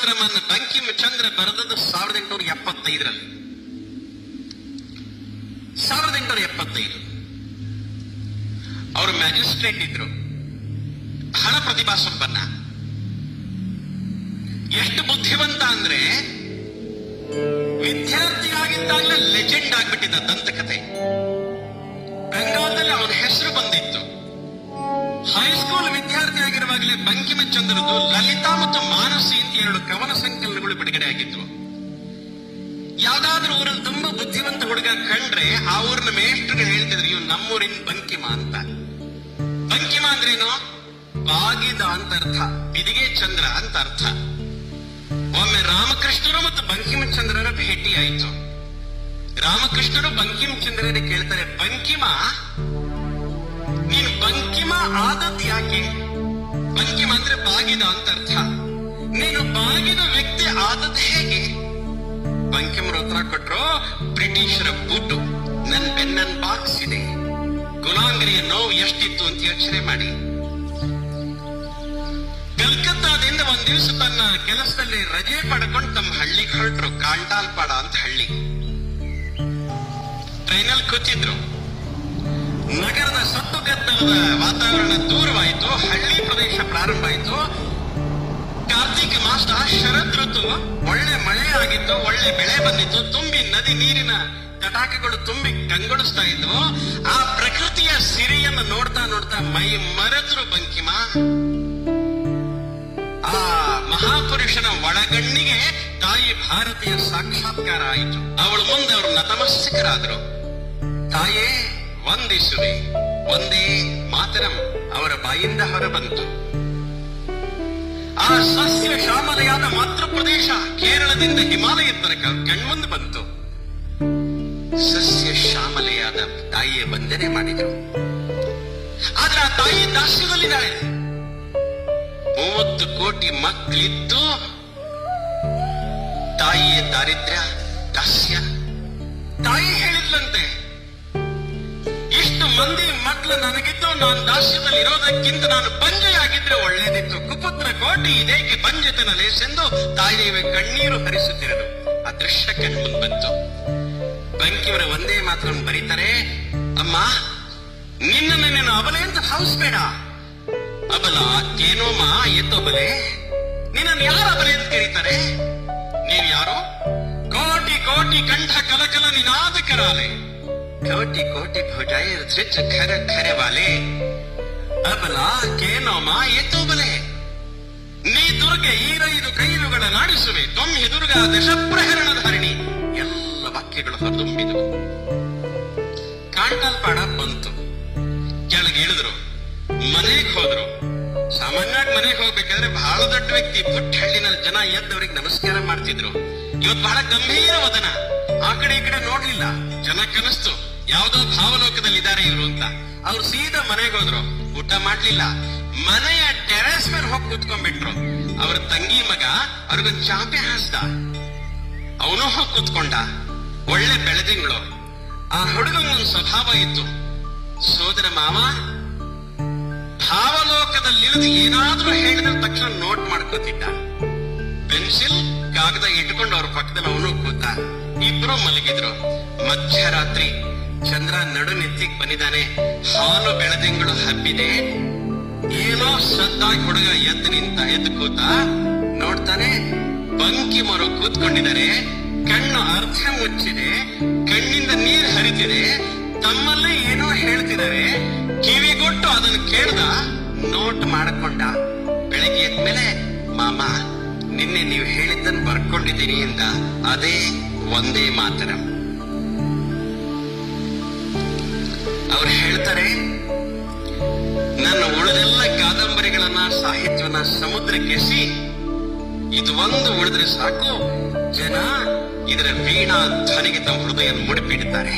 ಮಾತ್ರಮನ್ನು ಬಂಕಿಮಚಂದ್ರ ಬರೆದದ್ದು 1875ರಲ್ಲಿ. 1875 ಅವರು ಮ್ಯಾಜಿಸ್ಟ್ರೇಟ್ ಇದ್ರು, ಬಹಳ ಪ್ರತಿಭಾ ಸಂಪನ್ನ. ಎಷ್ಟು ಬುದ್ಧಿವಂತ ಅಂದ್ರೆ ವಿದ್ಯಾರ್ಥಿಯಾಗಿದ್ದಾಗಲೇ ಲೆಜೆಂಡ್ ಆಗ್ಬಿಟ್ಟಿದ್ದ ದಂತಕಥೆ. ಬೆಂಗಾಲದಲ್ಲಿ ಅವನ ಹೆಸರು ಬಂದಿತ್ತು. ಹೈಸ್ಕೂಲ್ ವಿದ್ಯಾರ್ಥಿ ಆಗಿರುವಾಗಲೇ ಬಂಕಿಮಚಂದ್ರದ್ದು ಲಲಿತಾ ಮತ್ತು ಮಾನಸಿ ಅಂತ 2 ಕವನ ಸಂಕಲನಗಳು ಬಿಡುಗಡೆ ಆಗಿದ್ವು. ಯಾವ್ದಾದ್ರೂ ಊರಲ್ಲಿ ತುಂಬಾ ಬುದ್ಧಿವಂತ ಹುಡುಗ ಕಂಡ್ರೆ ಆ ಊರಿನ ಮೇಷ್ಟ್ರಿಗೆ ಹೇಳ್ತಿದ್ರು, ಇವ್ ನಮ್ಮೂರಿನ ಬಂಕಿಮ ಅಂತ. ಬಂಕಿಮ ಅಂದ್ರೇನು? ಬಾಗಿದ ಅಂತ ಅರ್ಥ, ಬಿದಿಗೆ ಚಂದ್ರ ಅಂತ ಅರ್ಥ. ಒಮ್ಮೆ ರಾಮಕೃಷ್ಣರು ಮತ್ತು ಬಂಕಿಮಚಂದ್ರರ ಭೇಟಿ ಆಯಿತು. ರಾಮಕೃಷ್ಣರು ಬಂಕಿಮಚಂದ್ರರಿಗೆ ಕೇಳ್ತಾರೆ, ಬಂಕಿಮ, ನೀನು ಬಂಕಿಮ ಆದದ್ ಯಾಕೆ? ಬಂಕಿಮ ಅಂದ್ರೆ ಬಾಗಿದ ಅಂತ ಅರ್ಥ. ನೀನು ಬಾಗಿದ ವ್ಯಕ್ತಿ ಆದದ್ ಹೇಗೆ? ಬಂಕಿಮರು ಉತ್ತರ ಕೊಟ್ರು, ಬ್ರಿಟಿಷರ ಬೂಟು ನನ್ ಬೆನ್ನನ್ ಬಾರಿಸಿದೆ. ಗುಲಾಂಗಿರಿಯ ನೋವು ಎಷ್ಟಿತ್ತು ಅಂತ ಯೋಚನೆ ಮಾಡಿ. ಕಲ್ಕತ್ತಾದಿಂದ ಒಂದ್ ದಿವಸ ತನ್ನ ಕೆಲಸದಲ್ಲಿ ರಜೆ ಪಡ್ಕೊಂಡು ತಮ್ಮ ಹಳ್ಳಿಗೆ ಹೊರಟರು. ಕಾಂಟಾಲ್ಪಾಡ ಅಂತ ಹಳ್ಳಿ. ಟ್ರೈನಲ್ಲಿ ಕೂತಿದ್ರು. ನಗರದ ಸತ್ತುಗದ್ದಲದ ವಾತಾವರಣ ದೂರವಾಯಿತು. ಹಳ್ಳಿ ಪ್ರದೇಶ ಪ್ರಾರಂಭ ಆಯಿತು. ಕಾರ್ತಿಕ ಮಾಸ, ಶರದ್ ಋತು, ಒಳ್ಳೆ ಮಳೆ ಆಗಿತ್ತು, ಒಳ್ಳೆ ಬೆಳೆ ಬಂದಿತ್ತು. ತುಂಬಿ ನದಿ ನೀರಿನ ತಟಾಕಗಳು ತುಂಬಿ ಕಂಗೊಳಿಸ್ತಾ ಇದ್ವು. ಆ ಪ್ರಕೃತಿಯ ಸಿರಿಯನ್ನು ನೋಡ್ತಾ ನೋಡ್ತಾ ಮೈ ಮರೆತರು ಬಂಕಿಮ. ಆ ಮಹಾಪುರುಷನ ಒಳಗಣ್ಣಿಗೆ ತಾಯಿ ಭಾರತೀಯ ಸಾಕ್ಷಾತ್ಕಾರ ಆಯಿತು. ಅವಳು ಮುಂದೆ ಅವರು ನತಮಸ್ತಕರಾದರು. ತಾಯೇ ವಂದಿಸುವೆ, ಒಂದೇ ಮಾತರಂ ಅವರ ಬಾಯಿಂದ ಹೊರಬಂತು. ಆ ಸಸ್ಯ ಶ್ಯಾಮಲೆಯಾದ ಮಾತೃ ಪ್ರದೇಶ ಕೇರಳದಿಂದ ಹಿಮಾಲಯದ ತನಕ ಕಣ್ಮುಂದೆ ಬಂತು. ಸಸ್ಯ ಶ್ಯಾಮಲೆಯಾದ ತಾಯಿಯ ವಂದನೆ ಮಾಡಿದರು. ಆದ್ರೆ ಆ ತಾಯಿ ದಾಸ್ಯದಲ್ಲಿದ್ದಾಳೆ. 30 ಕೋಟಿ ಮಕ್ಕಳಿದ್ದು ತಾಯಿಯ ದಾರಿದ್ರ್ಯ, ದಾಸ್ಯ. ತಾಯಿ ಹೇಳಿದ್ಲಂತೆ, ಇಷ್ಟು ಮಂದಿ ಮಕ್ಕಳು ನನಗಿದ್ದು ನಾನು ದಾಸ್ಯದಲ್ಲಿ ಇರೋದಕ್ಕಿಂತ ನಾನು ಬಂಜೆಯಾಗಿದ್ರೆ ಒಳ್ಳೇದಿತ್ತು. ಕುಪುತ್ರ ಕೋಟಿ ಇದೇಕೆ ಬಂಜೆತನ ಲೇಸೆಂದು ತಾಯಿಯ ಕಣ್ಣೀರು ಹರಿಸುತ್ತಿರದು. ಆ ದೃಶ್ಯ ಕಣ್ಮುಂದ್ ಬಂತು. ಬಂಕಿಯವರ ಒಂದೇ ಮಾತನ್ನು ಬರೀತಾರೆ, ಅಮ್ಮ, ನಿನ್ನನ್ನು ನೀನು ಅಬಲೆ ಅಂತ ಭಾವಿಸ್ಬೇಡ. ಅಬಲ ಏನೋಮ್ಮ ಎತ್ತೊಬಲೆ? ನಿನ್ನನ್ನು ಯಾರು ಅಬಲೆ ಅಂತ ಕರೀತಾರೆ? ನೀವ್ ಯಾರು? ಕೋಟಿ ಕೋಟಿ ಕಂಠ ಕಲಕಲ ನಿನಾದ ಕರಾಲೆ, ಕೋಟಿ ಕೋಟಿ ಭುಜಾಯ ಧ್ರಿಜ ಖರ ಖರೆ ವಾಲೆ. ಅಬಲ ಕೇನೋಮ ಎತ್ತೊಬಲೆ? ನೀ ದುರ್ಗೆ ಈರೈದು ಕೈಲುಗಳ ನಾಡಿಸುವೆ, ತೊಮ್ಮಿ ದುರ್ಗಾ ದಶಪ್ರಹರಣ ಧಾರಿಣಿ. ಎಲ್ಲ ವಾಕ್ಯಗಳು ಹೊರದುಂಬಿದವು. ಕಾಂಟಾಲ್ಪಾಡ ಬಂತು. ಕೆಳಗೆ ಇಳಿದ್ರು, ಮನೆಗೆ ಹೋದ್ರು. ಸಾಮಾನ್ಯವಾಗಿ ಮನೆಗೆ ಹೋಗ್ಬೇಕಾದ್ರೆ ಬಹಳ ದೊಡ್ಡ ವ್ಯಕ್ತಿ, ಪುಟ್ಟ ಹಳ್ಳಿನಲ್ಲಿ ಜನ ಎದ್ದವರಿಗೆ ನಮಸ್ಕಾರ ಮಾಡ್ತಿದ್ರು. ಇವತ್ತು ಬಹಳ ಗಂಭೀರ ವದನ. ಆ ಕಡೆ ಈ ಕಡೆ ನೋಡ್ಲಿಲ್ಲ. ಜನ ಕನಸ್ತು ಯಾವ್ದೋ ಭಾವಲೋಕದಲ್ಲಿ ಇದ್ದಾರೆ ಇವರು ಅಂತ. ಅವ್ರು ಸೀದಾ ಮನೆಗೆ ಹೋದ್ರು. ಊಟ ಮಾಡ್ಲಿಲ್ಲ. ಮನೆಯ ಟೆರೆಸ್ ಮೇಲೆ ಹೋಗಿ ಕೂತ್ಕೊಂಡ್ಬಿಟ್ರು. ಅವ್ರ ತಂಗಿ ಮಗ ಅವ್ರಿಗೊಂದು ಚಾಪೆ ಹಾಸ್ದ. ಅವನು ಹೋಗಿ ಕೂತ್ಕೊಂಡ. ಒಳ್ಳೆ ಬೆಳೆದಿಂಗಳು. ಆ ಹುಡುಗಂಗೊಂದು ಸ್ವಭಾವ ಇತ್ತು. ಸೋದರ ಮಾವ ಭಾವಲೋಕದಲ್ಲಿಳಿದು ಏನಾದ್ರೂ ಹೇಳಿದ್ರೆ ತಕ್ಷಣ ನೋಟ್ ಮಾಡ್ಕೋತಿದ್ದ. ಪೆನ್ಸಿಲ್ ಕಾಗದ ಇಟ್ಕೊಂಡು ಅವ್ರ ಪಕ್ಕದಲ್ಲಿ ಅವನು ಕೂತ. ಇಬ್ರು ಮಲಗಿದ್ರು. ಮಧ್ಯರಾತ್ರಿ ಚಂದ್ರ ನಡು ನೆತ್ತಿಗೆ ಬಂದಿದ್ದಾನೆ. ಹಾಲು ಬೆಳೆದಿಂಗಳು ಹಬ್ಬಿದೆ. ಏನೋ ಸದ್ದಾಗಿ ಹುಡುಗ ಎದ್ದು ಕೂತ. ನೋಡ್ತಾನೆ, ಬಂಕಿಮರು ಕೂತ್ಕೊಂಡಿದ್ದಾರೆ. ಕಣ್ಣು ಅರ್ಧ ಮುಚ್ಚಿದೆ. ಕಣ್ಣಿಂದ ನೀರು ಹರಿತಿದೆ. ತಮ್ಮಲ್ಲೇ ಏನೋ ಹೇಳ್ತಿದ್ದಾರೆ. ಕಿವಿಗೊಟ್ಟು ಅದನ್ನು ಕೇಳ್ದ. ನೋಟ್ ಮಾಡಿಕೊಂಡ. ಬೆಳಗ್ಗೆ ಎದ್ಮೇಲೆ, ಮಾಮ, ನಿನ್ನೆ ನೀವು ಹೇಳಿದ್ದನ್ನು ಬರ್ಕೊಂಡಿದ್ದೀನಿ ಅಂತ. ಅದೇ ಒಂದೇ ಮಾತರಂ. ಅವ್ರು ಹೇಳ್ತಾರೆ, ನನ್ನ ಉಳಿದೆಲ್ಲ ಕಾದಂಬರಿಗಳನ್ನ, ಸಾಹಿತ್ಯವನ್ನ ಸಮುದ್ರಕ್ಕೆಸಿ ಇದು ಒಂದು ಉಳಿದ್ರೆ ಸಾಕು, ಜನ ಇದರ ವೀಣಾ ಧ್ವನಿಗೆ ತಮ್ಮ ಹೃದಯ ಮುಡಿಪಿಡುತ್ತಾರೆ.